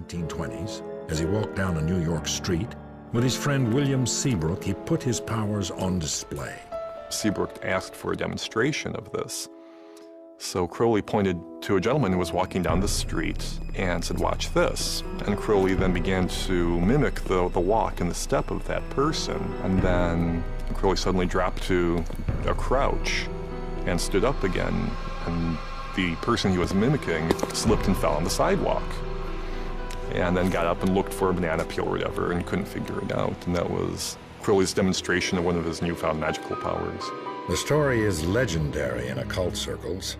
1920s, as he walked down a New York street, with his friend William Seabrook, he put his powers on display. Seabrook asked for a demonstration of this. So Crowley pointed to a gentleman who was walking down the street and said, "Watch this." And Crowley then began to mimic the walk and the step of that person. And then Crowley suddenly dropped to a crouch and stood up again. And the person he was mimicking slipped and fell on the sidewalk. And then got up and looked for a banana peel or whatever and couldn't figure it out. And that was Crowley's demonstration of one of his newfound magical powers. The story is legendary in occult circles,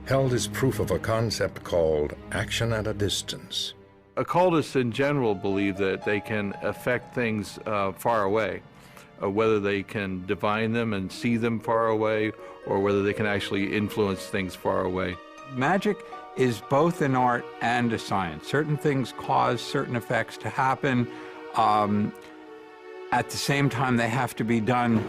held as proof of a concept called action at a distance. Occultists in general believe that they can affect things far away, whether they can divine them and see them far away, or whether they can actually influence things far away. Magic is both an art and a science. Certain things cause certain effects to happen. At the same time, they have to be done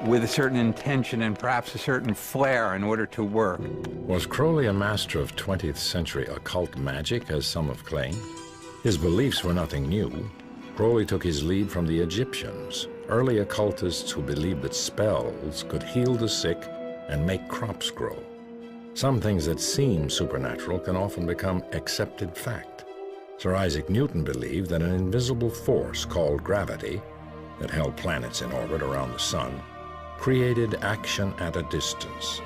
with a certain intention and perhaps a certain flair in order to work. Was Crowley a master of 20th century occult magic, as some have claimed? His beliefs were nothing new. Crowley took his lead from the Egyptians, early occultists who believed that spells could heal the sick and make crops grow. Some things that seem supernatural can often become accepted fact. Sir Isaac Newton believed that an invisible force called gravity that held planets in orbit around the sun created action at a distance.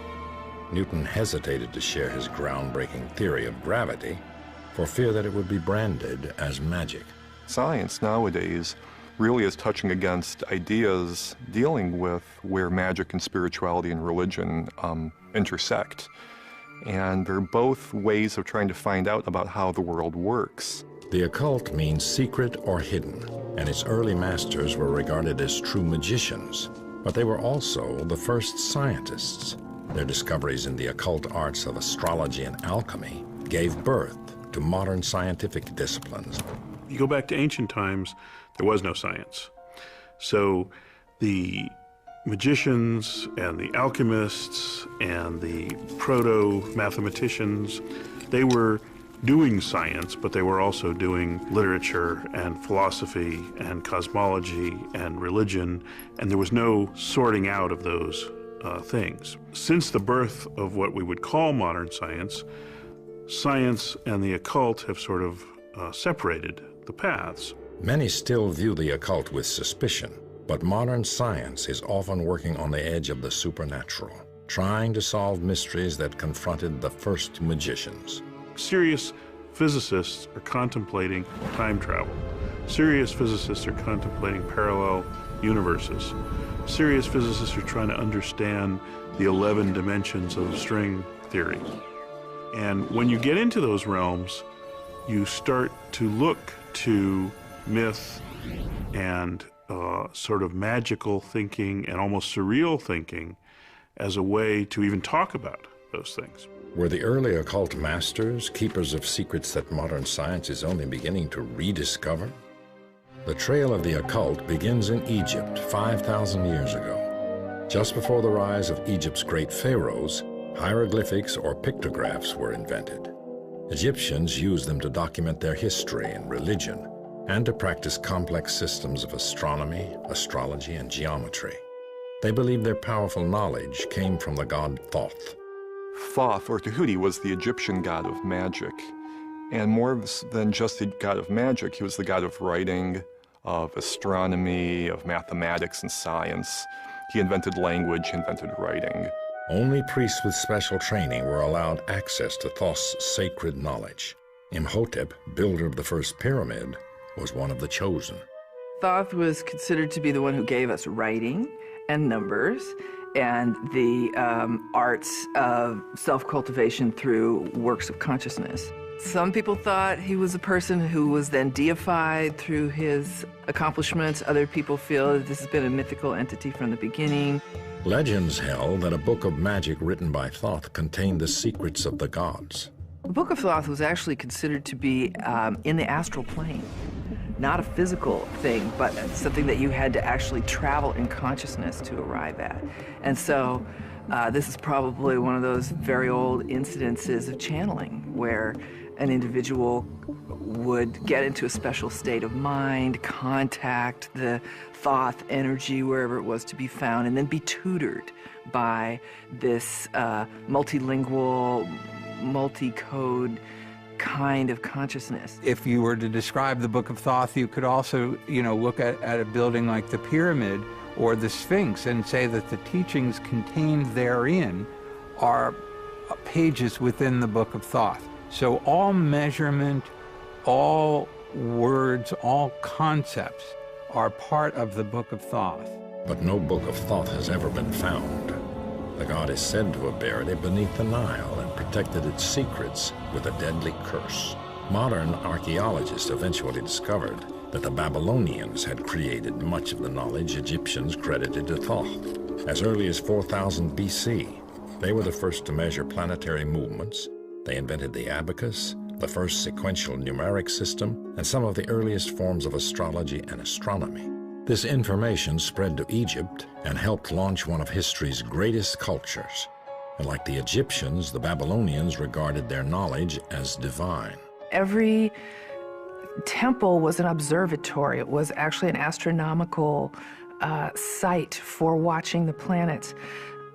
Newton hesitated to share his groundbreaking theory of gravity for fear that it would be branded as magic. Science nowadays really is touching against ideas dealing with where magic and spirituality and religion intersect. And they're both ways of trying to find out about how the world works. The occult means secret or hidden, and its early masters were regarded as true magicians, but they were also the first scientists. Their discoveries in the occult arts of astrology and alchemy gave birth to modern scientific disciplines. You go back to ancient times, there was no science. So the magicians and the alchemists and the proto-mathematicians, they were doing science, but they were also doing literature and philosophy and cosmology and religion, and there was no sorting out of those things. Since the birth of what we would call modern science, science and the occult have sort of separated the paths. Many still view the occult with suspicion, but modern science is often working on the edge of the supernatural, trying to solve mysteries that confronted the first magicians. Serious physicists are contemplating time travel. Serious physicists are contemplating parallel universes. Serious physicists are trying to understand the 11 dimensions of string theory. And when you get into those realms, you start to look to myth and sort of magical thinking and almost surreal thinking as a way to even talk about those things. Were the early occult masters keepers of secrets that modern science is only beginning to rediscover? The trail of the occult begins in Egypt 5,000 years ago. Just before the rise of Egypt's great pharaohs, hieroglyphics or pictographs were invented. Egyptians used them to document their history and religion and to practice complex systems of astronomy, astrology, and geometry. They believed their powerful knowledge came from the god Thoth. Thoth, or Tahuti, was the Egyptian god of magic. And more than just the god of magic, he was the god of writing, of astronomy, of mathematics and science. He invented language, invented writing. Only priests with special training were allowed access to Thoth's sacred knowledge. Imhotep, builder of the first pyramid, was one of the chosen. Thoth was considered to be the one who gave us writing and numbers and the arts of self-cultivation through works of consciousness. Some people thought he was a person who was then deified through his accomplishments. Other people feel that this has been a mythical entity from the beginning. Legends held that a book of magic written by Thoth contained the secrets of the gods. The Book of Thoth was actually considered to be in the astral plane. Not a physical thing, but something that you had to actually travel in consciousness to arrive at. And so this is probably one of those very old incidences of channeling where An individual would get into a special state of mind, contact the Thoth energy wherever it was to be found, and then be tutored by this multilingual, multi-code kind of consciousness. If you were to describe the Book of Thoth, you could also, look at a building like the Pyramid or the Sphinx and say that the teachings contained therein are pages within the Book of Thoth. So all measurement, all words, all concepts are part of the Book of Thoth. But no Book of Thoth has ever been found. The god is said to have buried it beneath the Nile and protected its secrets with a deadly curse. Modern archaeologists eventually discovered that the Babylonians had created much of the knowledge Egyptians credited to Thoth. As early as 4000 BC, they were the first to measure planetary movements. They invented the abacus, the first sequential numeric system, and some of the earliest forms of astrology and astronomy. This information spread to Egypt and helped launch one of history's greatest cultures. And like the Egyptians, the Babylonians regarded their knowledge as divine. Every temple was an observatory. It was actually an astronomical site for watching the planets.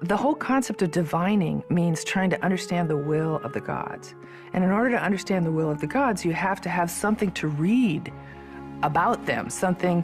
The whole concept of divining means trying to understand the will of the gods. And in order to understand the will of the gods, you have to have something to read about them, something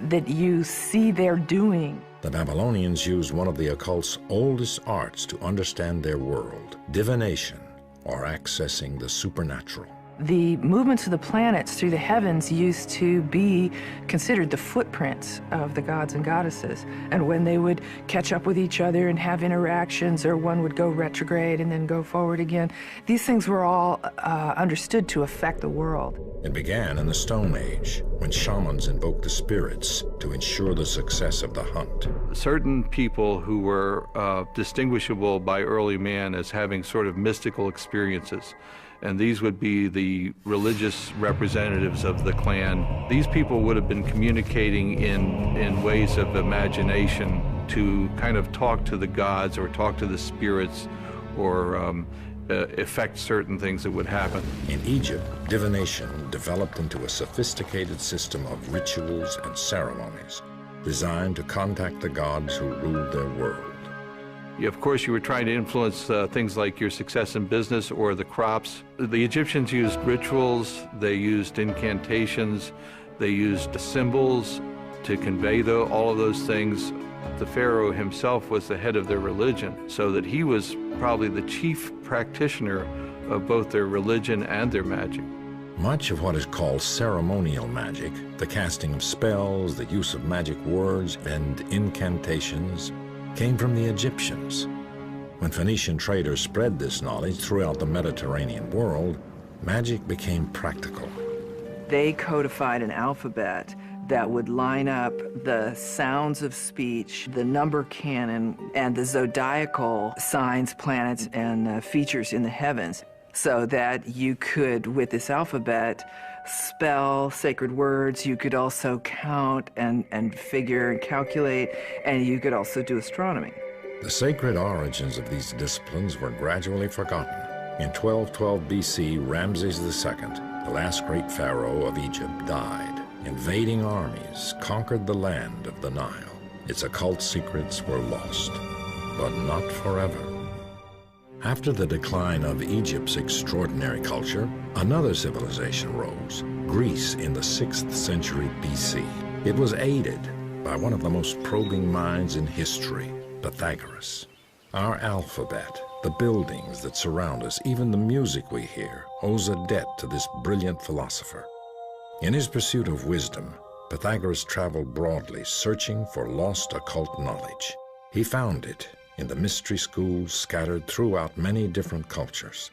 that you see they're doing. The Babylonians used one of the occult's oldest arts to understand their world, divination, or accessing the supernatural. The movements of the planets through the heavens used to be considered the footprints of the gods and goddesses. And when they would catch up with each other and have interactions, or one would go retrograde and then go forward again, these things were all understood to affect the world. It began in the Stone Age, when shamans invoked the spirits to ensure the success of the hunt. Certain people who were distinguishable by early man as having sort of mystical experiences, and these would be the religious representatives of the clan. These people would have been communicating in ways of imagination to kind of talk to the gods or talk to the spirits or affect certain things that would happen. In Egypt, divination developed into a sophisticated system of rituals and ceremonies designed to contact the gods who ruled their world. Of course, you were trying to influence things like your success in business or the crops. The Egyptians used rituals, they used incantations, they used symbols to convey all of those things. The pharaoh himself was the head of their religion, so that he was probably the chief practitioner of both their religion and their magic. Much of what is called ceremonial magic, the casting of spells, the use of magic words and incantations, came from the Egyptians. When Phoenician traders spread this knowledge throughout the Mediterranean world, magic became practical. They codified an alphabet that would line up the sounds of speech, the number canon, and the zodiacal signs, planets, and features in the heavens, so that you could, with this alphabet, spell sacred words. You could also count and figure and calculate, and you could also do astronomy. The sacred origins of these disciplines were gradually forgotten. In 1212 BC, Ramses II, the last great pharaoh of Egypt, died. Invading armies conquered the land of the Nile. Its occult secrets were lost, but not forever. After the decline of Egypt's extraordinary culture, another civilization rose, Greece in the 6th century BC. It was aided by one of the most probing minds in history, Pythagoras. Our alphabet, the buildings that surround us, even the music we hear, owes a debt to this brilliant philosopher. In his pursuit of wisdom, Pythagoras traveled broadly, searching for lost occult knowledge. He found it in the mystery schools scattered throughout many different cultures.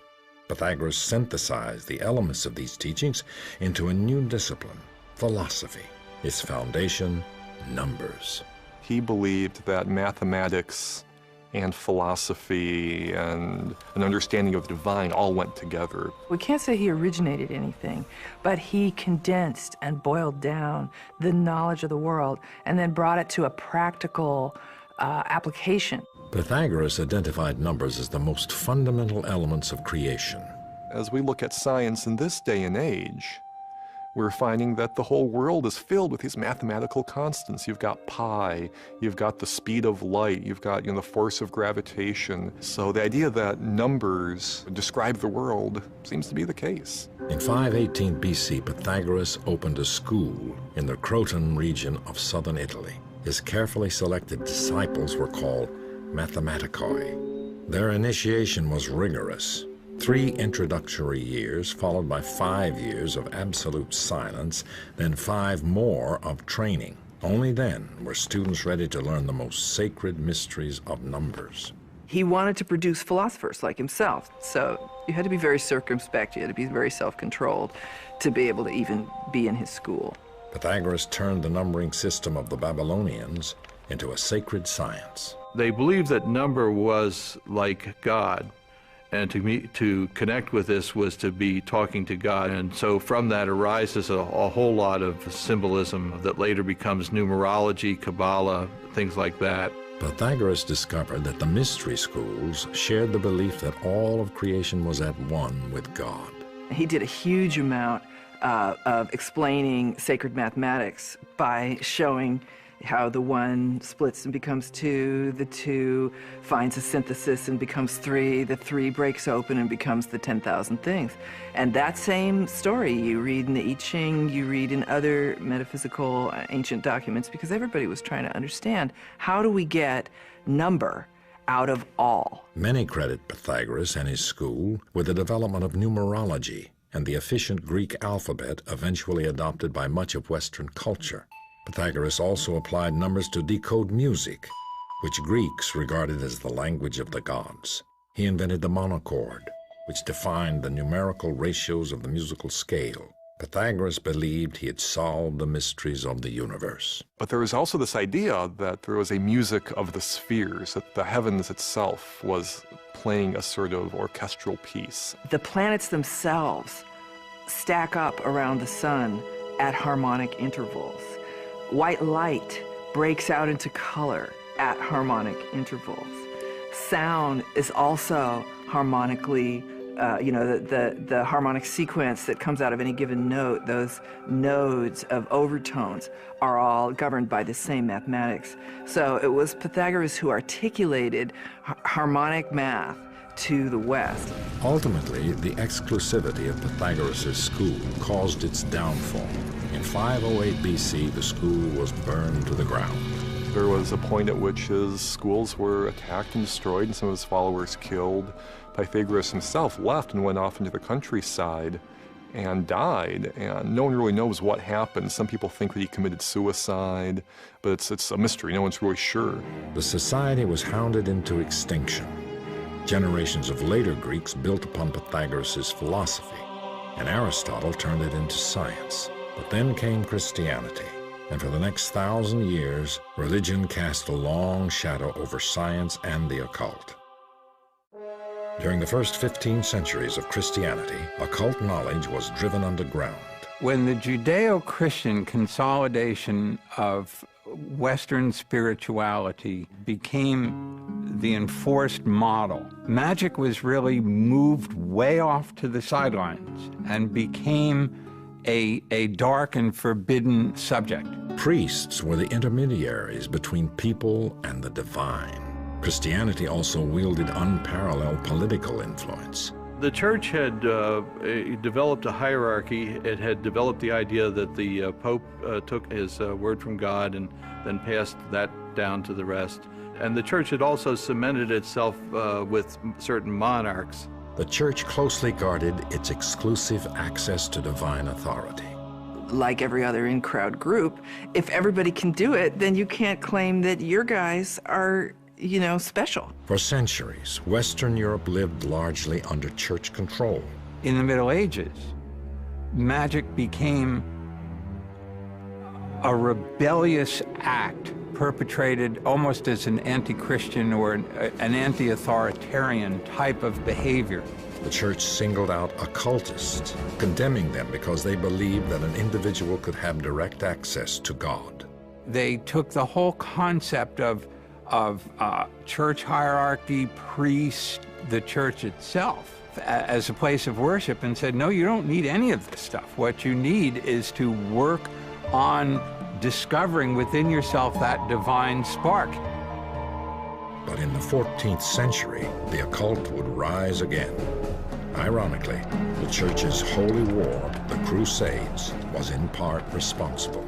Pythagoras synthesized the elements of these teachings into a new discipline, philosophy. Its foundation, numbers. He believed that mathematics and philosophy and an understanding of the divine all went together. We can't say he originated anything, but he condensed and boiled down the knowledge of the world and then brought it to a practical application. Pythagoras identified numbers as the most fundamental elements of creation. As we look at science in this day and age, we're finding that the whole world is filled with these mathematical constants. You've got pi, you've got the speed of light, you've got the force of gravitation. So the idea that numbers describe the world seems to be the case. In 518 BC, Pythagoras opened a school in the Croton region of southern Italy. His carefully selected disciples were called mathematicoi. Their initiation was rigorous. 3 introductory years, followed by 5 years of absolute silence, then 5 more of training. Only then were students ready to learn the most sacred mysteries of numbers. He wanted to produce philosophers like himself, so you had to be very circumspect, you had to be very self-controlled to be able to even be in his school. Pythagoras turned the numbering system of the Babylonians into a sacred science. They believed that number was like God. And to connect with this was to be talking to God. And so from that arises a whole lot of symbolism that later becomes numerology, Kabbalah, things like that. Pythagoras discovered that the mystery schools shared the belief that all of creation was at one with God. He did a huge amount of explaining sacred mathematics by showing how the 1 splits and becomes 2, the 2 finds a synthesis and becomes 3, the 3 breaks open and becomes the 10,000 things. And that same story you read in the I Ching, you read in other metaphysical ancient documents, because everybody was trying to understand, how do we get number out of all? Many credit Pythagoras and his school with the development of numerology and the efficient Greek alphabet eventually adopted by much of Western culture. Pythagoras also applied numbers to decode music, which Greeks regarded as the language of the gods. He invented the monochord, which defined the numerical ratios of the musical scale. Pythagoras believed he had solved the mysteries of the universe. But there was also this idea that there was a music of the spheres, that the heavens itself was playing a sort of orchestral piece. The planets themselves stack up around the sun at harmonic intervals. White light breaks out into color at harmonic intervals. Sound is also harmonically, the harmonic sequence that comes out of any given note, those nodes of overtones are all governed by the same mathematics. So it was Pythagoras who articulated harmonic math to the West. Ultimately, the exclusivity of Pythagoras' school caused its downfall. In 508 BC, the school was burned to the ground. There was a point at which his schools were attacked and destroyed and some of his followers killed. Pythagoras himself left and went off into the countryside and died, and no one really knows what happened. Some people think that he committed suicide, but it's a mystery. No one's really sure. The society was hounded into extinction. Generations of later Greeks built upon Pythagoras' philosophy, and Aristotle turned it into science. But then came Christianity, and for the next 1,000 years, religion cast a long shadow over science and the occult. During the first 15 centuries of Christianity, occult knowledge was driven underground. When the Judeo-Christian consolidation of Western spirituality became the enforced model, magic was really moved way off to the sidelines and became a dark and forbidden subject. Priests were the intermediaries between people and the divine. Christianity also wielded unparalleled political influence. The church had developed a hierarchy. It had developed the idea that the Pope took his word from God and then passed that down to the rest. And the church had also cemented itself with certain monarchs. The church closely guarded its exclusive access to divine authority. Like every other in-crowd group, if everybody can do it, then you can't claim that your guys are, special. For centuries, Western Europe lived largely under church control. In the Middle Ages, magic became a rebellious act perpetrated almost as an anti-Christian or an anti-authoritarian type of behavior. The church singled out occultists, condemning them because they believed that an individual could have direct access to God. They took the whole concept of church hierarchy, priests, the church itself, as a place of worship and said, no, you don't need any of this stuff. What you need is to work on discovering within yourself that divine spark. But in the 14th century, the occult would rise again. Ironically, the Church's holy war, the Crusades, was in part responsible.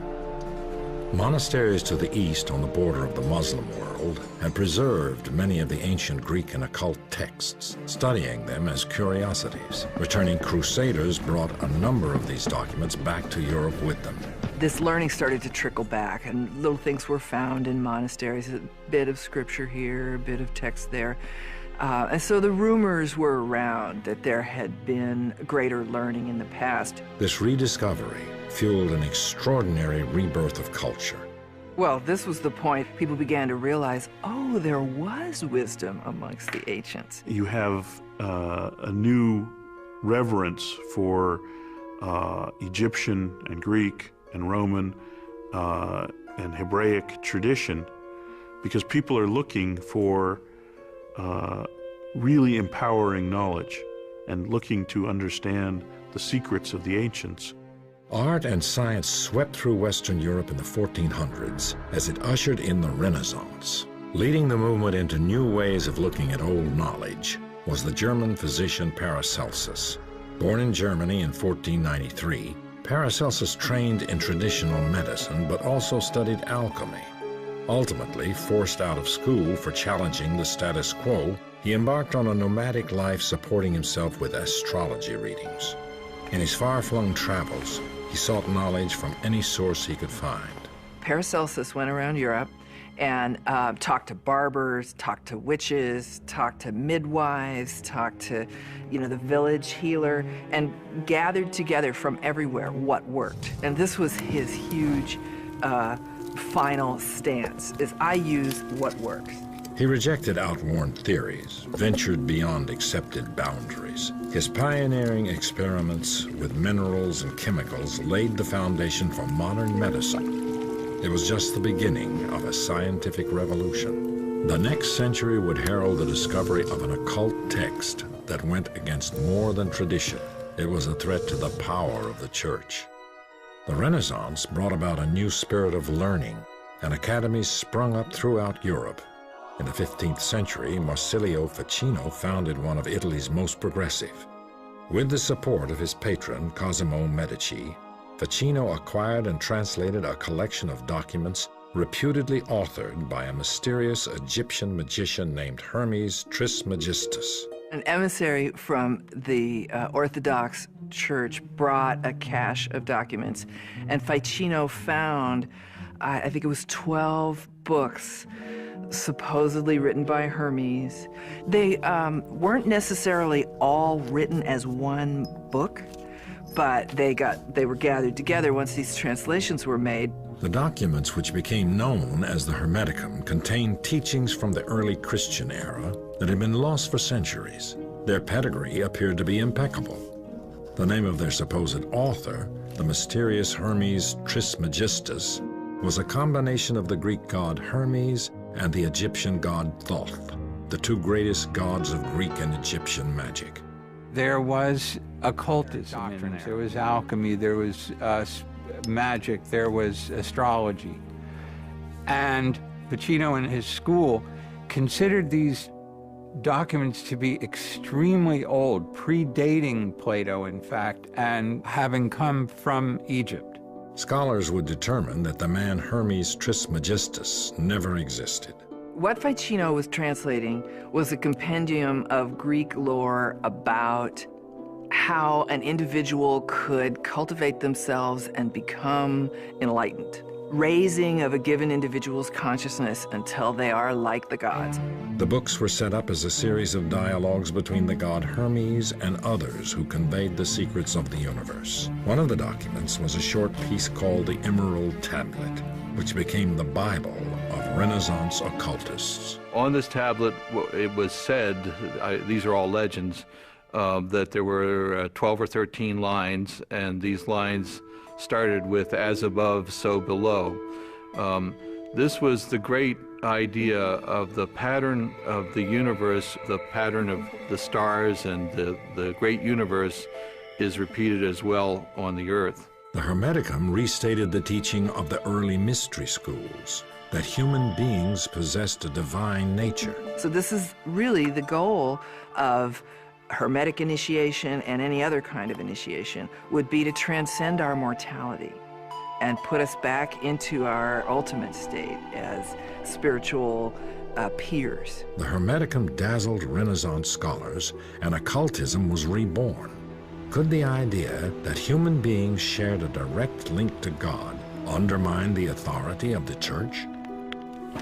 Monasteries to the east on the border of the Muslim world had preserved many of the ancient Greek and occult texts, studying them as curiosities. Returning crusaders brought a number of these documents back to Europe with them. This learning started to trickle back, and little things were found in monasteries, a bit of scripture here, a bit of text there. And so the rumors were around that there had been greater learning in the past. This rediscovery fueled an extraordinary rebirth of culture. Well, this was the point people began to realize, oh, there was wisdom amongst the ancients. You have a new reverence for Egyptian and Greek and Roman and Hebraic tradition, because people are looking for really empowering knowledge and looking to understand the secrets of the ancients. Art and science swept through Western Europe in the 1400s as it ushered in the Renaissance. Leading the movement into new ways of looking at old knowledge was the German physician Paracelsus. Born in Germany in 1493, Paracelsus trained in traditional medicine but also studied alchemy. Ultimately, forced out of school for challenging the status quo, he embarked on a nomadic life supporting himself with astrology readings. In his far-flung travels, he sought knowledge from any source he could find. Paracelsus went around Europe and talked to barbers, talked to witches, talked to midwives, talked to, the village healer, and gathered together from everywhere what worked. And this was his huge final stance, is I use what works. He rejected outworn theories, ventured beyond accepted boundaries. His pioneering experiments with minerals and chemicals laid the foundation for modern medicine. It was just the beginning of a scientific revolution. The next century would herald the discovery of an occult text that went against more than tradition. It was a threat to the power of the Church. The Renaissance brought about a new spirit of learning, and academies sprung up throughout Europe. In the 15th century, Marsilio Ficino founded one of Italy's most progressive. With the support of his patron, Cosimo Medici, Ficino acquired and translated a collection of documents reputedly authored by a mysterious Egyptian magician named Hermes Trismegistus. An emissary from the Orthodox Church brought a cache of documents, and Ficino found, I think it was 12 books supposedly written by Hermes. They weren't necessarily all written as one book, but they were gathered together once these translations were made. The documents, which became known as the Hermeticum, contained teachings from the early Christian era that had been lost for centuries. Their pedigree appeared to be impeccable. The name of their supposed author, the mysterious Hermes Trismegistus, was a combination of the Greek god Hermes and the Egyptian god Thoth, the two greatest gods of Greek and Egyptian magic. There was occultism in it. There was alchemy, there was magic, there was astrology. And Ficino and his school considered these documents to be extremely old, predating Plato, in fact, and having come from Egypt. Scholars would determine that the man Hermes Trismegistus never existed. What Ficino was translating was a compendium of Greek lore about how an individual could cultivate themselves and become enlightened. Raising of a given individual's consciousness until they are like the gods. The books were set up as a series of dialogues between the god Hermes and others who conveyed the secrets of the universe. One of the documents was a short piece called the Emerald Tablet, which became the Bible of Renaissance occultists. On this tablet, it was said, these are all legends, that there were 12 or 13 lines, and these lines started with "as above, so below." This was the great idea of the pattern of the universe, the pattern of the stars and the great universe is repeated as well on the earth. The Hermeticum restated the teaching of the early mystery schools, that human beings possessed a divine nature. So this is really the goal of Hermetic initiation and any other kind of initiation, would be to transcend our mortality and put us back into our ultimate state as spiritual peers. The Hermeticum dazzled Renaissance scholars, and occultism was reborn. Could the idea that human beings shared a direct link to God undermine the authority of the Church?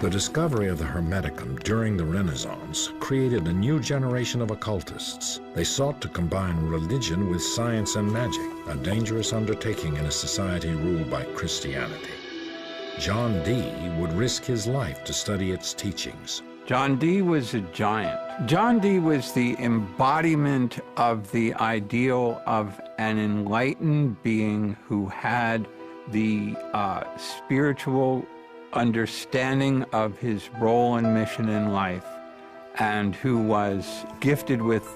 The discovery of the Hermeticum during the Renaissance created a new generation of occultists. They sought to combine religion with science and magic, a dangerous undertaking in a society ruled by Christianity. John Dee would risk his life to study its teachings. John Dee was a giant. John Dee was the embodiment of the ideal of an enlightened being who had the spiritual understanding of his role and mission in life, and who was gifted with,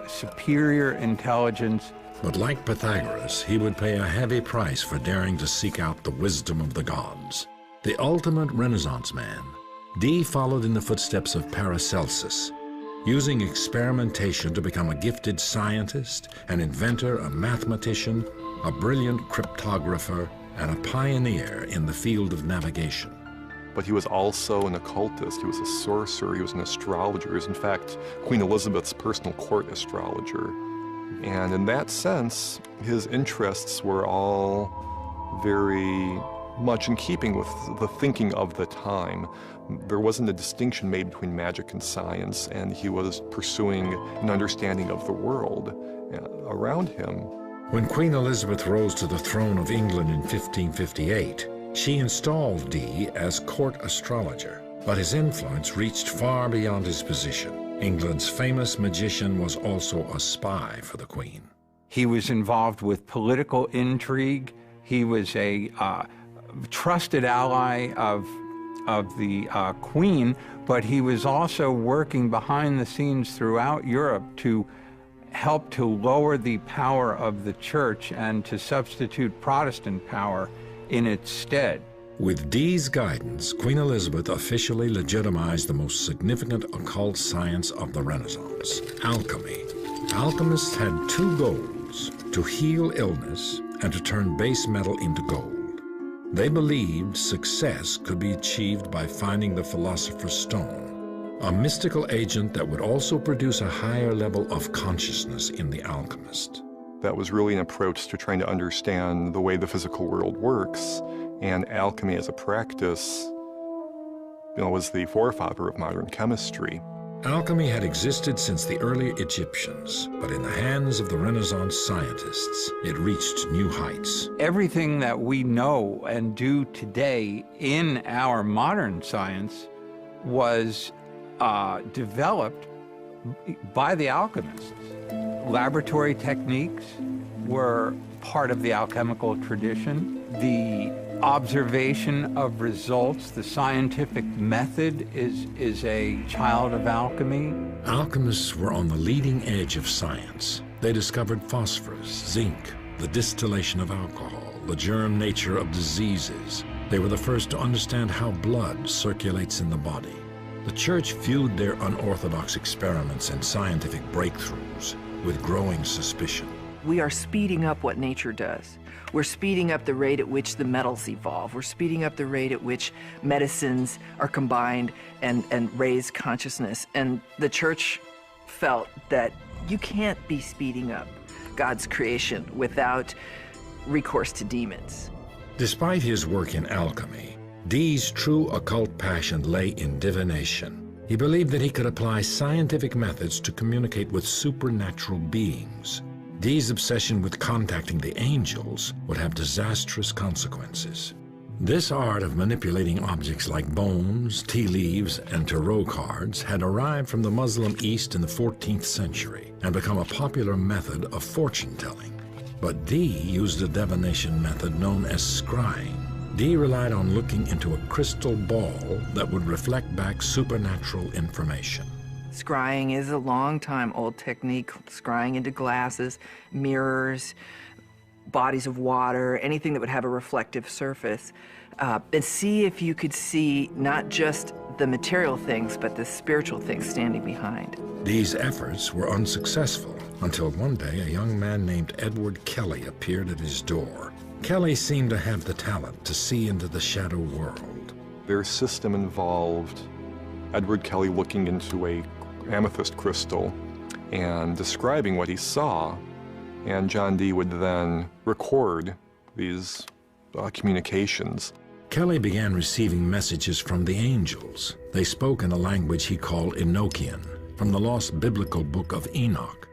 superior intelligence. But like Pythagoras, he would pay a heavy price for daring to seek out the wisdom of the gods. The ultimate Renaissance man, Dee followed in the footsteps of Paracelsus, using experimentation to become a gifted scientist, an inventor, a mathematician, a brilliant cryptographer, and a pioneer in the field of navigation. But he was also an occultist, he was a sorcerer, he was an astrologer. He was, in fact, Queen Elizabeth's personal court astrologer. And in that sense, his interests were all very much in keeping with the thinking of the time. There wasn't a distinction made between magic and science, and he was pursuing an understanding of the world around him. When Queen Elizabeth rose to the throne of England in 1558, she installed Dee as court astrologer, but his influence reached far beyond his position. England's famous magician was also a spy for the Queen. He was involved with political intrigue. He was a trusted ally of the Queen, but he was also working behind the scenes throughout Europe to help to lower the power of the Church and to substitute Protestant power in its stead. With Dee's guidance, Queen Elizabeth officially legitimized the most significant occult science of the Renaissance, alchemy. Alchemists had two goals: to heal illness and to turn base metal into gold. They believed success could be achieved by finding the Philosopher's Stone, a mystical agent that would also produce a higher level of consciousness in the alchemist. That was really an approach to trying to understand the way the physical world works, and alchemy as a practice, was the forefather of modern chemistry. Alchemy had existed since the early Egyptians, but in the hands of the Renaissance scientists, it reached new heights. Everything that we know and do today in our modern science was developed by the alchemists. Laboratory techniques were part of the alchemical tradition. The observation of results, the scientific method is a child of alchemy. Alchemists were on the leading edge of science. They discovered phosphorus, zinc, the distillation of alcohol, the germ nature of diseases. They were the first to understand how blood circulates in the body. The Church viewed their unorthodox experiments and scientific breakthroughs with growing suspicion. We are speeding up what nature does. We're speeding up the rate at which the metals evolve. We're speeding up the rate at which medicines are combined and raise consciousness. And the Church felt that you can't be speeding up God's creation without recourse to demons. Despite his work in alchemy, Dee's true occult passion lay in divination. He believed that he could apply scientific methods to communicate with supernatural beings. Dee's obsession with contacting the angels would have disastrous consequences. This art of manipulating objects like bones, tea leaves, and tarot cards had arrived from the Muslim East in the 14th century and become a popular method of fortune-telling. But Dee used a divination method known as scrying. Dee relied on looking into a crystal ball that would reflect back supernatural information. Scrying is a long-time-old technique, scrying into glasses, mirrors, bodies of water, anything that would have a reflective surface, and see if you could see not just the material things, but the spiritual things standing behind. Dee's efforts were unsuccessful until one day a young man named Edward Kelly appeared at his door. Kelly seemed to have the talent to see into the shadow world. Their system involved Edward Kelly looking into a amethyst crystal and describing what he saw, and John Dee would then record these communications. Kelly began receiving messages from the angels. They spoke in a language he called Enochian, from the lost biblical book of Enoch.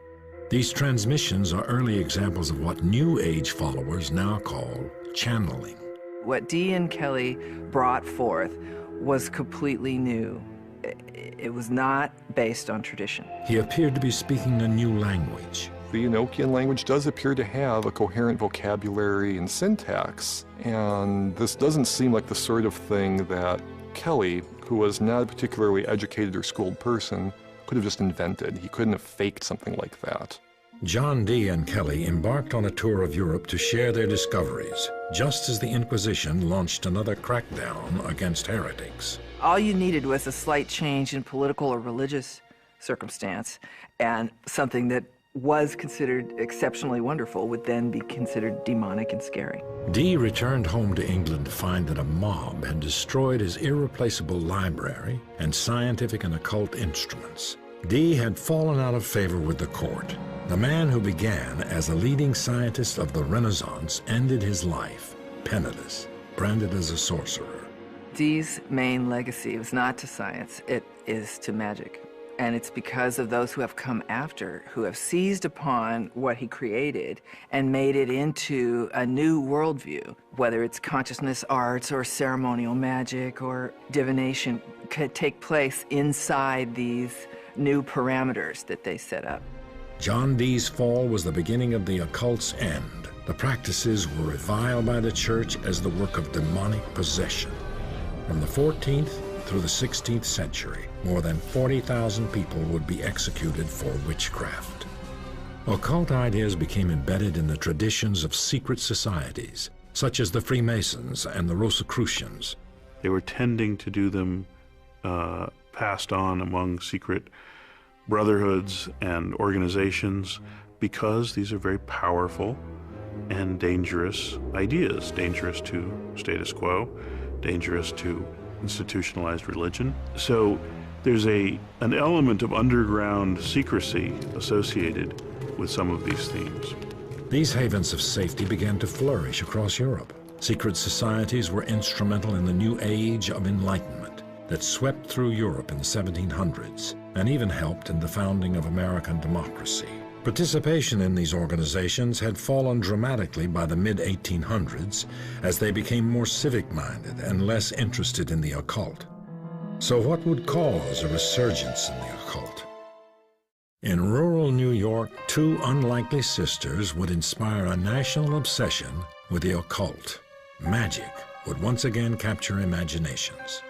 These transmissions are early examples of what New Age followers now call channeling. What Dee and Kelly brought forth was completely new. It was not based on tradition. He appeared to be speaking a new language. The Enochian language does appear to have a coherent vocabulary and syntax, and this doesn't seem like the sort of thing that Kelly, who was not a particularly educated or schooled person, could have just invented. He couldn't have faked something like that. John Dee and Kelly embarked on a tour of Europe to share their discoveries, just as the Inquisition launched another crackdown against heretics. All you needed was a slight change in political or religious circumstance, and something that was considered exceptionally wonderful would then be considered demonic and scary. Dee returned home to England to find that a mob had destroyed his irreplaceable library and scientific and occult instruments. Dee had fallen out of favor with the court. The man who began as a leading scientist of the Renaissance ended his life penniless, branded as a sorcerer. Dee's main legacy was not to science, it is to magic. And it's because of those who have come after, who have seized upon what he created and made it into a new worldview, whether it's consciousness arts or ceremonial magic or divination, could take place inside these new parameters that they set up. John Dee's fall was the beginning of the occult's end. The practices were reviled by the church as the work of demonic possession. From the 14th through the 16th century, more than 40,000 people would be executed for witchcraft. Occult ideas became embedded in the traditions of secret societies, such as the Freemasons and the Rosicrucians. They were tending to do them passed on among secret brotherhoods and organizations because these are very powerful and dangerous ideas, dangerous to status quo, dangerous to institutionalized religion. So there's an element of underground secrecy associated with some of these themes. These havens of safety began to flourish across Europe. Secret societies were instrumental in the new age of enlightenment that swept through Europe in the 1700s and even helped in the founding of American democracy. Participation in these organizations had fallen dramatically by the mid-1800s as they became more civic-minded and less interested in the occult. So what would cause a resurgence in the occult? In rural New York, two unlikely sisters would inspire a national obsession with the occult. Magic would once again capture imaginations.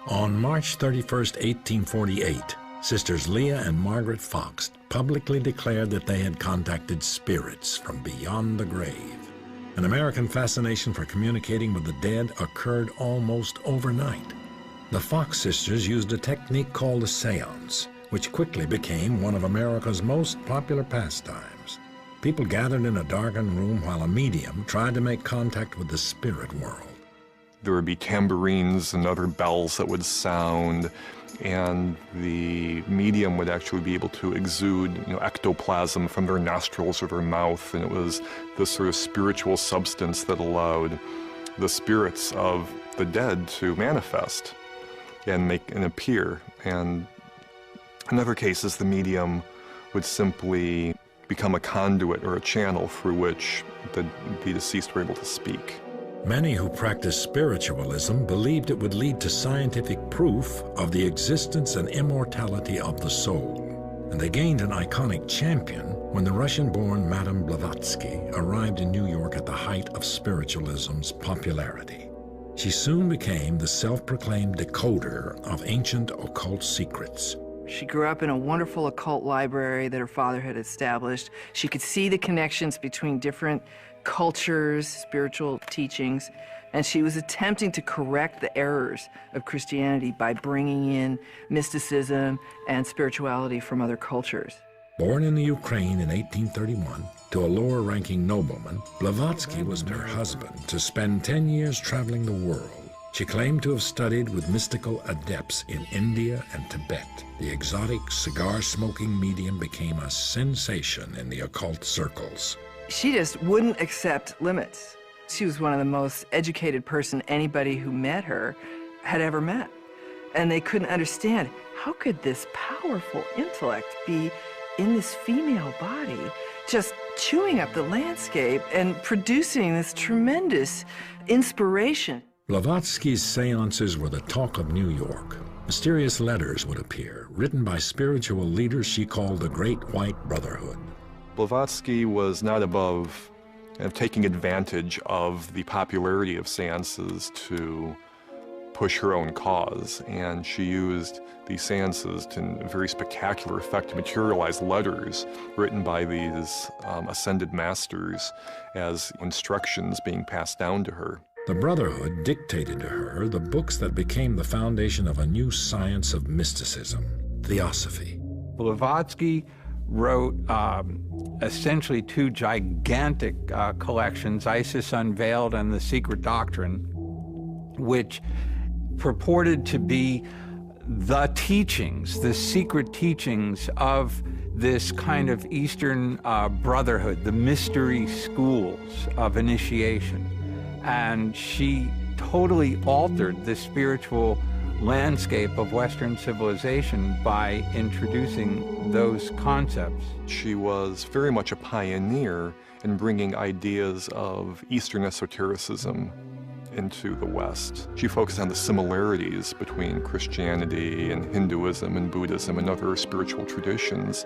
On March 31st, 1848, Sisters Leah and Margaret Fox publicly declared that they had contacted spirits from beyond the grave. An American fascination for communicating with the dead occurred almost overnight. The Fox sisters used a technique called a seance, which quickly became one of America's most popular pastimes. People gathered in a darkened room while a medium tried to make contact with the spirit world. There would be tambourines and other bells that would sound, and the medium would actually be able to exude, ectoplasm from their nostrils or their mouth, and it was this sort of spiritual substance that allowed the spirits of the dead to manifest and appear. And in other cases, the medium would simply become a conduit or a channel through which the deceased were able to speak. Many who practiced spiritualism believed it would lead to scientific proof of the existence and immortality of the soul. and they gained an iconic champion when the Russian-born Madame Blavatsky arrived in New York at the height of spiritualism's popularity. She soon became the self-proclaimed decoder of ancient occult secrets. She grew up in a wonderful occult library that her father had established. She could see the connections between different cultures, spiritual teachings, and she was attempting to correct the errors of Christianity by bringing in mysticism and spirituality from other cultures. Born in the Ukraine in 1831 to a lower-ranking nobleman, Blavatsky was with her husband to spend 10 years traveling the world. She claimed to have studied with mystical adepts in India and Tibet. The exotic cigar-smoking medium became a sensation in the occult circles. She just wouldn't accept limits. She was one of the most educated person anybody who met her had ever met. And they couldn't understand, how could this powerful intellect be in this female body, just chewing up the landscape and producing this tremendous inspiration? Blavatsky's seances were the talk of New York. Mysterious letters would appear, written by spiritual leaders she called the Great White Brotherhood. Blavatsky was not above taking advantage of the popularity of seances to push her own cause, and she used these seances to very spectacular effect to materialize letters written by these ascended masters as instructions being passed down to her. The Brotherhood dictated to her the books that became the foundation of a new science of mysticism, theosophy. Blavatsky wrote essentially two gigantic collections, Isis Unveiled and The Secret Doctrine, which purported to be the teachings, the secret teachings of this kind of Eastern brotherhood, the mystery schools of initiation. And she totally altered the spiritual landscape of Western civilization by introducing those concepts. She was very much a pioneer in bringing ideas of Eastern esotericism into the West. She focused on the similarities between Christianity and Hinduism and Buddhism and other spiritual traditions,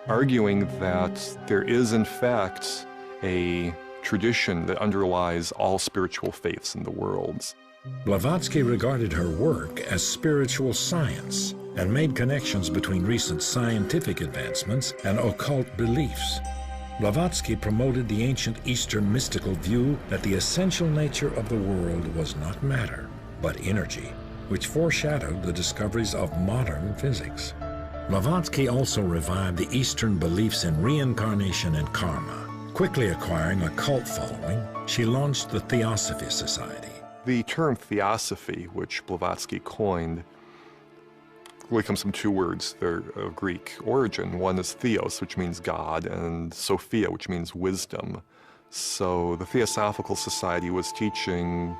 arguing that there is in fact a tradition that underlies all spiritual faiths in the world. Blavatsky regarded her work as spiritual science and made connections between recent scientific advancements and occult beliefs. Blavatsky promoted the ancient Eastern mystical view that the essential nature of the world was not matter, but energy, which foreshadowed the discoveries of modern physics. Blavatsky also revived the Eastern beliefs in reincarnation and karma. Quickly acquiring a cult following, she launched the Theosophy Society. The term theosophy, which Blavatsky coined, really comes from two words. They're of Greek origin. One is theos, which means God, and Sophia, which means wisdom. So the Theosophical Society was teaching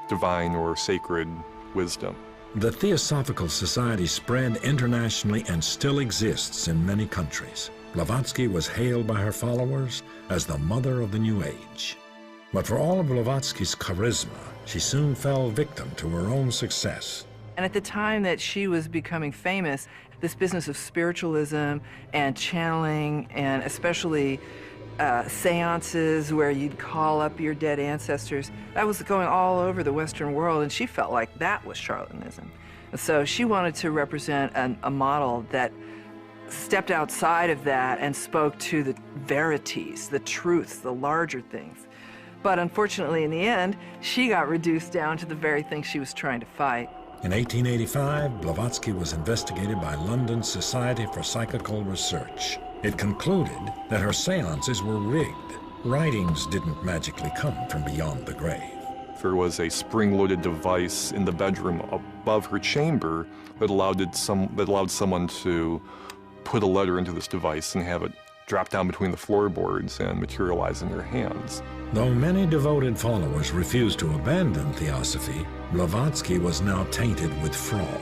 divine or sacred wisdom. The Theosophical Society spread internationally and still exists in many countries. Blavatsky was hailed by her followers as the mother of the New Age. But for all of Blavatsky's charisma, she soon fell victim to her own success. And at the time that she was becoming famous, this business of spiritualism and channeling, and especially seances where you'd call up your dead ancestors, that was going all over the Western world, and she felt like that was charlatanism. So she wanted to represent a model that stepped outside of that and spoke to the verities, the truths, the larger things. But unfortunately, in the end, she got reduced down to the very thing she was trying to fight. In 1885, Blavatsky was investigated by London's Society for Psychical Research. It concluded that her seances were rigged. Writings didn't magically come from beyond the grave. There was a spring-loaded device in the bedroom above her chamber that allowed someone to put a letter into this device and have it drop down between the floorboards and materialize in their hands. Though many devoted followers refused to abandon Theosophy, Blavatsky was now tainted with fraud.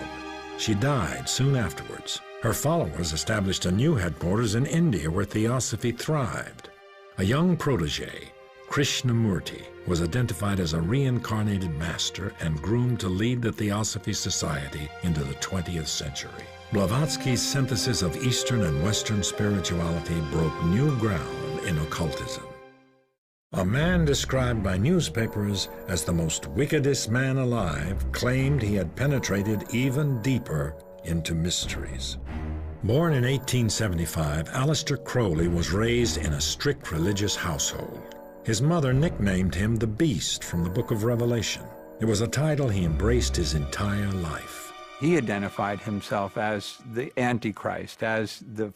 She died soon afterwards. Her followers established a new headquarters in India where Theosophy thrived. A young protege, Krishnamurti, was identified as a reincarnated master and groomed to lead the Theosophy Society into the 20th century. Blavatsky's synthesis of Eastern and Western spirituality broke new ground in occultism. A man described by newspapers as the most wickedest man alive claimed he had penetrated even deeper into mysteries. Born in 1875, Aleister Crowley was raised in a strict religious household. His mother nicknamed him the Beast from the Book of Revelation. It was a title he embraced his entire life. He identified himself as the Antichrist, as the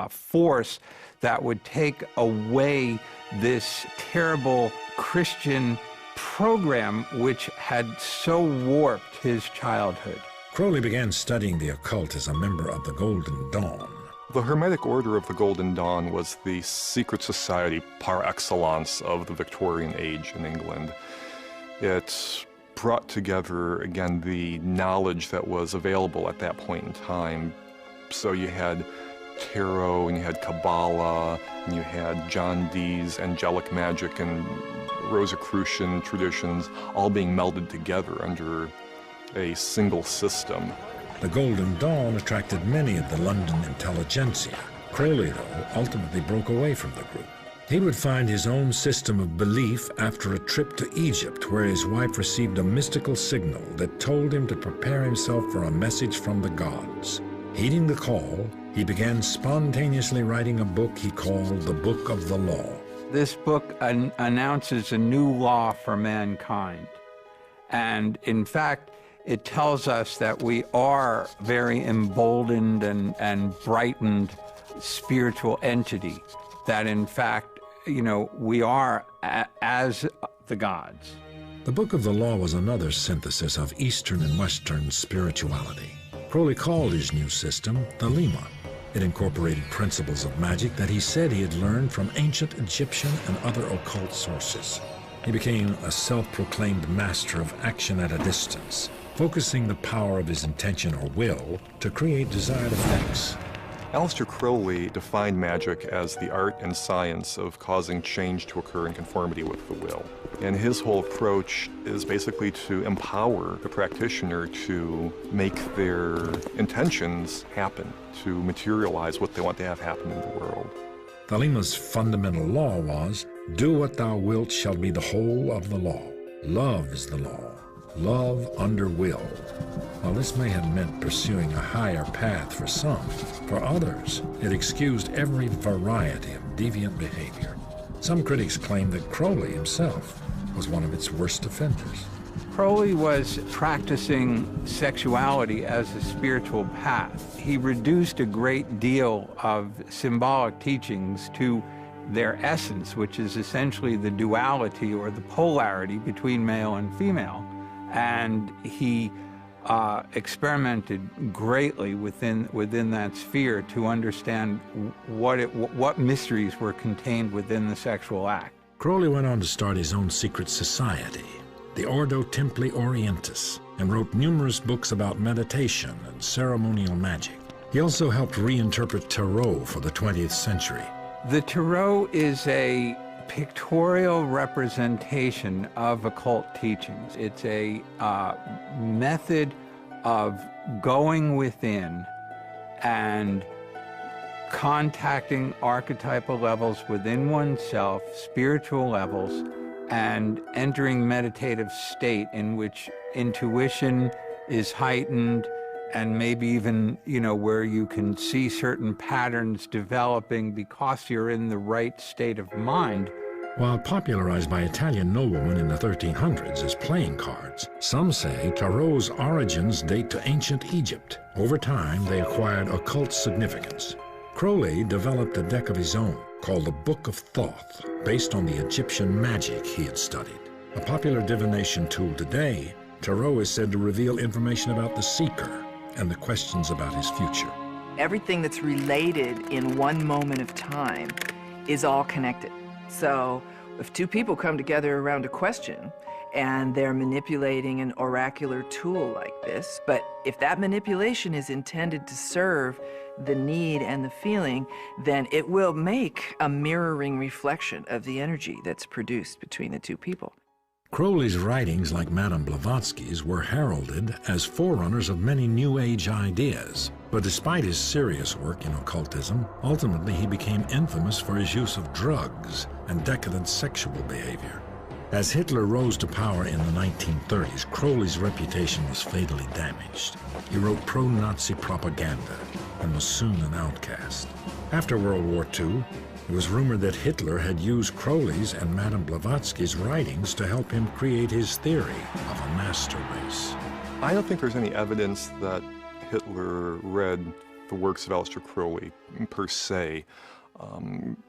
force that would take away this terrible Christian program which had so warped his childhood. Crowley began studying the occult as a member of the Golden Dawn. The Hermetic Order of the Golden Dawn was the secret society par excellence of the Victorian age in England. It brought together, again, the knowledge that was available at that point in time. So you had tarot, and you had Kabbalah, and you had John Dee's angelic magic and Rosicrucian traditions all being melded together under a single system. The Golden Dawn attracted many of the London intelligentsia. Crowley, though, ultimately broke away from the group. He would find his own system of belief after a trip to Egypt, where his wife received a mystical signal that told him to prepare himself for a message from the gods. Heeding the call, he began spontaneously writing a book he called the Book of the Law. This book announces a new law for mankind. And in fact, it tells us that we are very emboldened and brightened spiritual entity, that in fact, we are as the gods. The Book of the Law was another synthesis of Eastern and Western spirituality. Crowley called his new system the Lema. It incorporated principles of magic that he said he had learned from ancient Egyptian and other occult sources. He became a self-proclaimed master of action at a distance, focusing the power of his intention or will to create desired effects. Aleister Crowley defined magic as the art and science of causing change to occur in conformity with the will. And his whole approach is basically to empower the practitioner to make their intentions happen, to materialize what they want to have happen in the world. The Lema's fundamental law was, "Do what thou wilt shall be the whole of the law. Love is the law. Love under will." While this may have meant pursuing a higher path for some, for others, it excused every variety of deviant behavior. Some critics claim that Crowley himself was one of its worst offenders. Crowley was practicing sexuality as a spiritual path. He reduced a great deal of symbolic teachings to their essence, which is essentially the duality or the polarity between male and female. And he experimented greatly within that sphere to understand what mysteries were contained within the sexual act. Crowley went on to start his own secret society, the Ordo Templi Orientis, and wrote numerous books about meditation and ceremonial magic. He also helped reinterpret tarot for the 20th century. The tarot is a pictorial representation of occult teachings. It's a method of going within and contacting archetypal levels within oneself, spiritual levels, and entering meditative state in which intuition is heightened and maybe even, where you can see certain patterns developing because you're in the right state of mind. While popularized by Italian noblemen in the 1300s as playing cards, some say tarot's origins date to ancient Egypt. Over time, they acquired occult significance. Crowley developed a deck of his own, called the Book of Thoth, based on the Egyptian magic he had studied. A popular divination tool today, tarot is said to reveal information about the seeker and the questions about his future. Everything that's related in one moment of time is all connected. So if two people come together around a question and they're manipulating an oracular tool like this, but if that manipulation is intended to serve the need and the feeling, then it will make a mirroring reflection of the energy that's produced between the two people. Crowley's writings, like Madame Blavatsky's, were heralded as forerunners of many New Age ideas. But despite his serious work in occultism, ultimately he became infamous for his use of drugs and decadent sexual behavior. As Hitler rose to power in the 1930s, Crowley's reputation was fatally damaged. He wrote pro-Nazi propaganda and was soon an outcast. After World War II, it was rumored that Hitler had used Crowley's and Madame Blavatsky's writings to help him create his theory of a master race. I don't think there's any evidence that Hitler read the works of Aleister Crowley per se.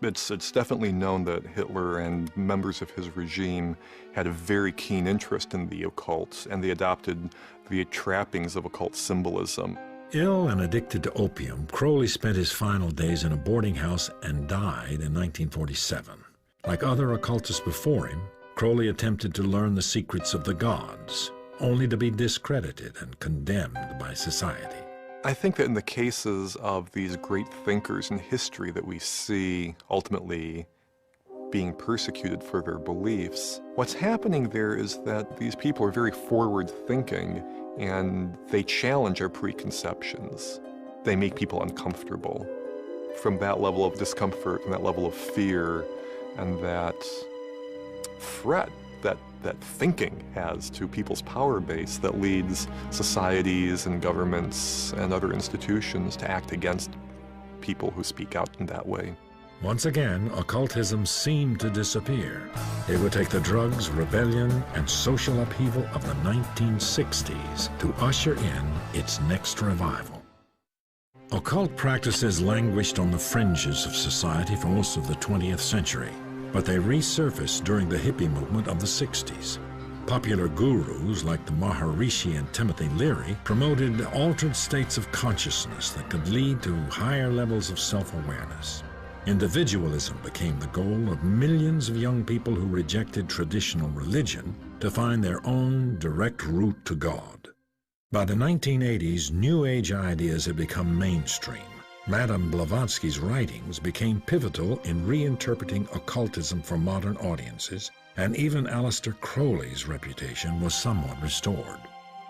It's definitely known that Hitler and members of his regime had a very keen interest in the occult, and they adopted the trappings of occult symbolism. Ill and addicted to opium, Crowley spent his final days in a boarding house and died in 1947. Like other occultists before him, Crowley attempted to learn the secrets of the gods, only to be discredited and condemned by society. I think that in the cases of these great thinkers in history that we see ultimately being persecuted for their beliefs, what's happening there is that these people are very forward-thinking and they challenge our preconceptions. They make people uncomfortable. From that level of discomfort and that level of fear and that threat that thinking has to people's power base, that leads societies and governments and other institutions to act against people who speak out in that way. Once again, occultism seemed to disappear. It would take the drugs, rebellion, and social upheaval of the 1960s to usher in its next revival. Occult practices languished on the fringes of society for most of the 20th century, but they resurfaced during the hippie movement of the 60s. Popular gurus like the Maharishi and Timothy Leary promoted altered states of consciousness that could lead to higher levels of self-awareness. Individualism became the goal of millions of young people who rejected traditional religion to find their own direct route to God. By the 1980s, New Age ideas had become mainstream. Madame Blavatsky's writings became pivotal in reinterpreting occultism for modern audiences, and even Aleister Crowley's reputation was somewhat restored.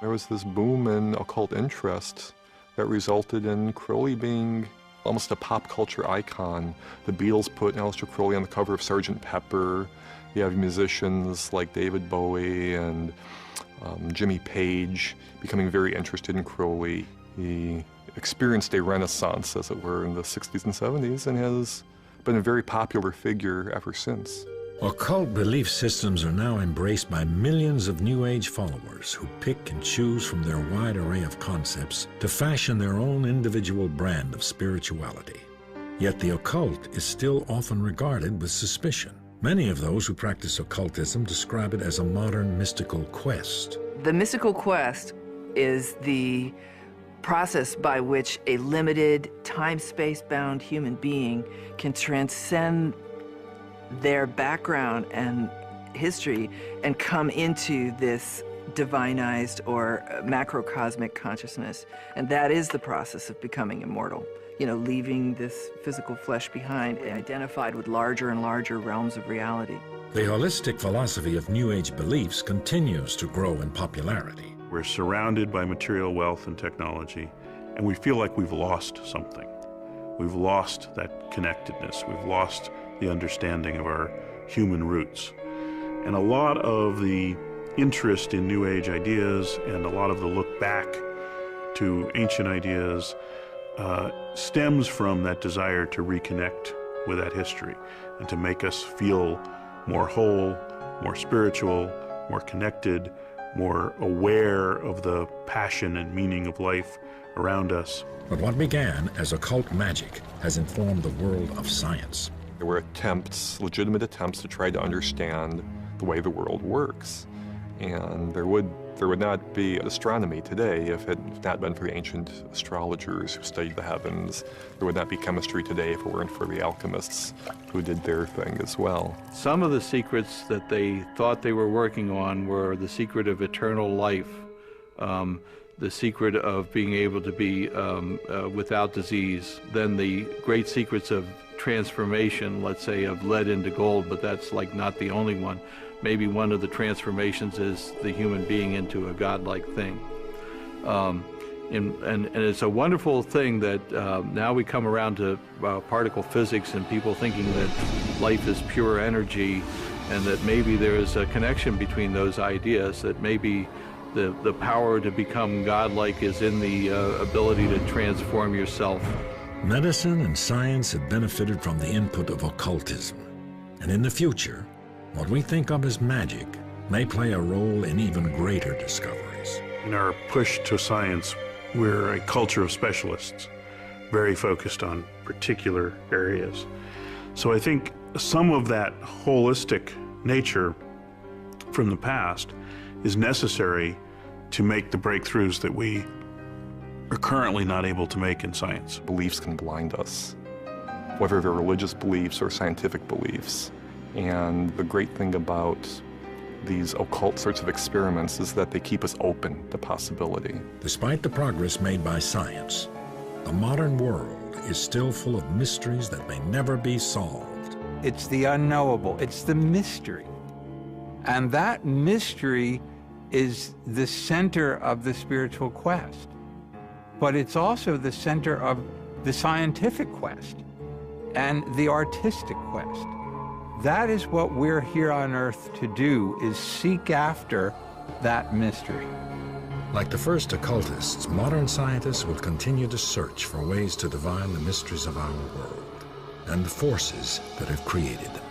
There was this boom in occult interest that resulted in Crowley being almost a pop culture icon. The Beatles put Aleister Crowley on the cover of Sgt. Pepper. You have musicians like David Bowie and Jimmy Page becoming very interested in Crowley. He experienced a renaissance, as it were, in the 60s and 70s and has been a very popular figure ever since. Occult belief systems are now embraced by millions of New Age followers who pick and choose from their wide array of concepts to fashion their own individual brand of spirituality. Yet the occult is still often regarded with suspicion. Many of those who practice occultism describe it as a modern mystical quest. The mystical quest is the process by which a limited, time-space-bound human being can transcend their background and history and come into this divinized or macrocosmic consciousness. And that is the process of becoming immortal. You know, leaving this physical flesh behind and identified with larger and larger realms of reality. The holistic philosophy of New Age beliefs continues to grow in popularity. We're surrounded by material wealth and technology, and we feel like we've lost something. We've lost that connectedness. We've lost the understanding of our human roots. And a lot of the interest in New Age ideas and a lot of the look back to ancient ideas stems from that desire to reconnect with that history and to make us feel more whole, more spiritual, more connected, more aware of the passion and meaning of life around us. But what began as occult magic has informed the world of science. There were attempts, legitimate attempts, to try to understand the way the world works. And there would not be astronomy today if it had not been for the ancient astrologers who studied the heavens. There would not be chemistry today if it weren't for the alchemists who did their thing as well. Some of the secrets that they thought they were working on were the secret of eternal life, the secret of being able to be without disease, then the great secrets of transformation, let's say, of lead into gold, but that's like not the only one. maybe one of the transformations is the human being into a godlike thing. And it's a wonderful thing that now we come around to particle physics and people thinking that life is pure energy, and that maybe there is a connection between those ideas, that maybe the power to become godlike is in the ability to transform yourself. Medicine and science have benefited from the input of occultism. And in the future, what we think of as magic may play a role in even greater discoveries. In our push to science, we're a culture of specialists, very focused on particular areas. So I think some of that holistic nature from the past is necessary to make the breakthroughs that we are currently not able to make in science. Beliefs can blind us, whether they're religious beliefs or scientific beliefs. And the great thing about these occult sorts of experiments is that they keep us open to possibility. Despite the progress made by science, the modern world is still full of mysteries that may never be solved. It's the unknowable, it's the mystery. And that mystery is the center of the spiritual quest. But it's also the center of the scientific quest and the artistic quest. That is what we're here on Earth to do, is seek after that mystery. Like the first occultists, modern scientists will continue to search for ways to divine the mysteries of our world and the forces that have created them.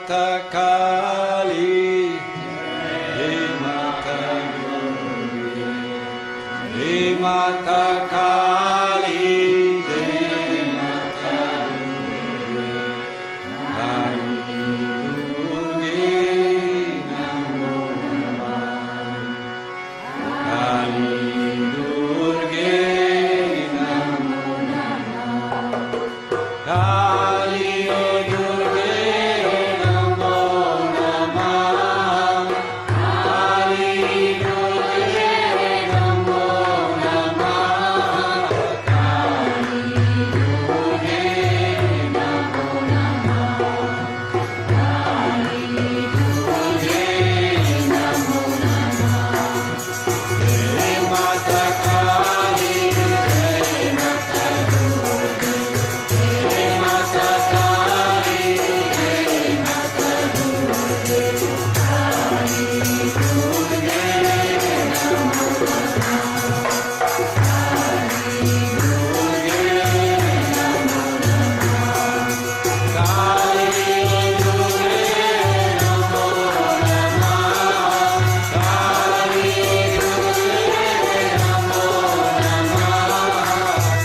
Mata Kali, Jai Mata Durga, Jai Mata Kali, Jai Mata Durga, Kali Durga Namo Namah, Kali Durga Namo Namah, Kali Durga Namo Namah, Kali Durga Namo Namah, Kali Durga Namo Namah, Kali Durga Namo Namah, Jai Mata Kali, Jai Mata Durga, Jai Mata Kali, Jai Mata Durga, Kali Durga Namo Namah, Kali Durga Namo Namah, Kali Durga Namo Namah, Kali Durga Namo Namah,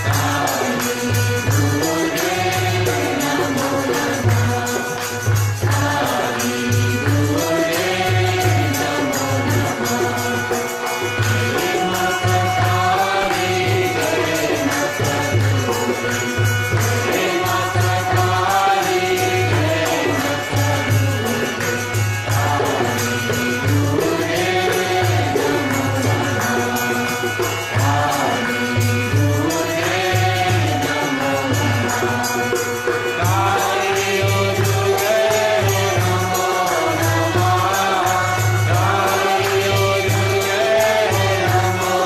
Kali Durga Namo Namah, Kali Durga Namo Namah, Jai Mata Kali, Jai Mata Durga, Jai Mata Kali, Jai Mata Durga, Kali Durga Namo Namah, Kali Durga Namo Namah, Kali Durga Namo Namah, Kali Durga Namo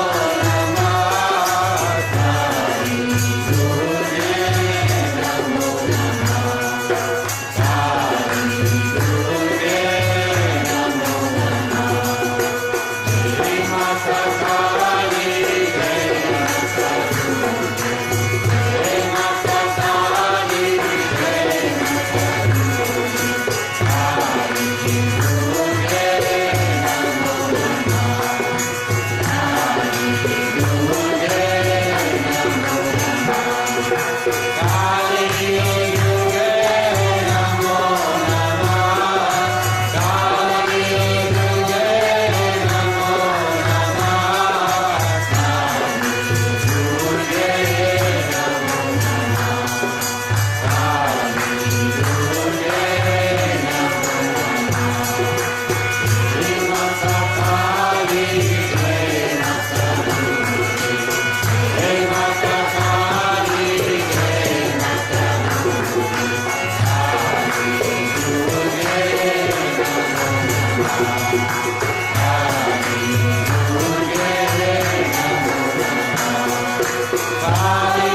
Namah, Kali Durga Namo Namah, Kali Durga Namo Namah, Jai Mata Kali, Jai Mata Durga, Jai Mata Kali, Jai Mata Durga, Kali Durga Namo Namah, Kali Durga Namo Namah, Kali Durga Namo Namah, Kali Durga Namo Namah, Kali Durga Namo Namah, Kali Durga Namo Namah, Jai Mata Kali, Jai Mata Durga, Jai Mata Kali, Jai Mata Durga, Kali Durga Namo Namah, Kali Durga Namo Namah, Kali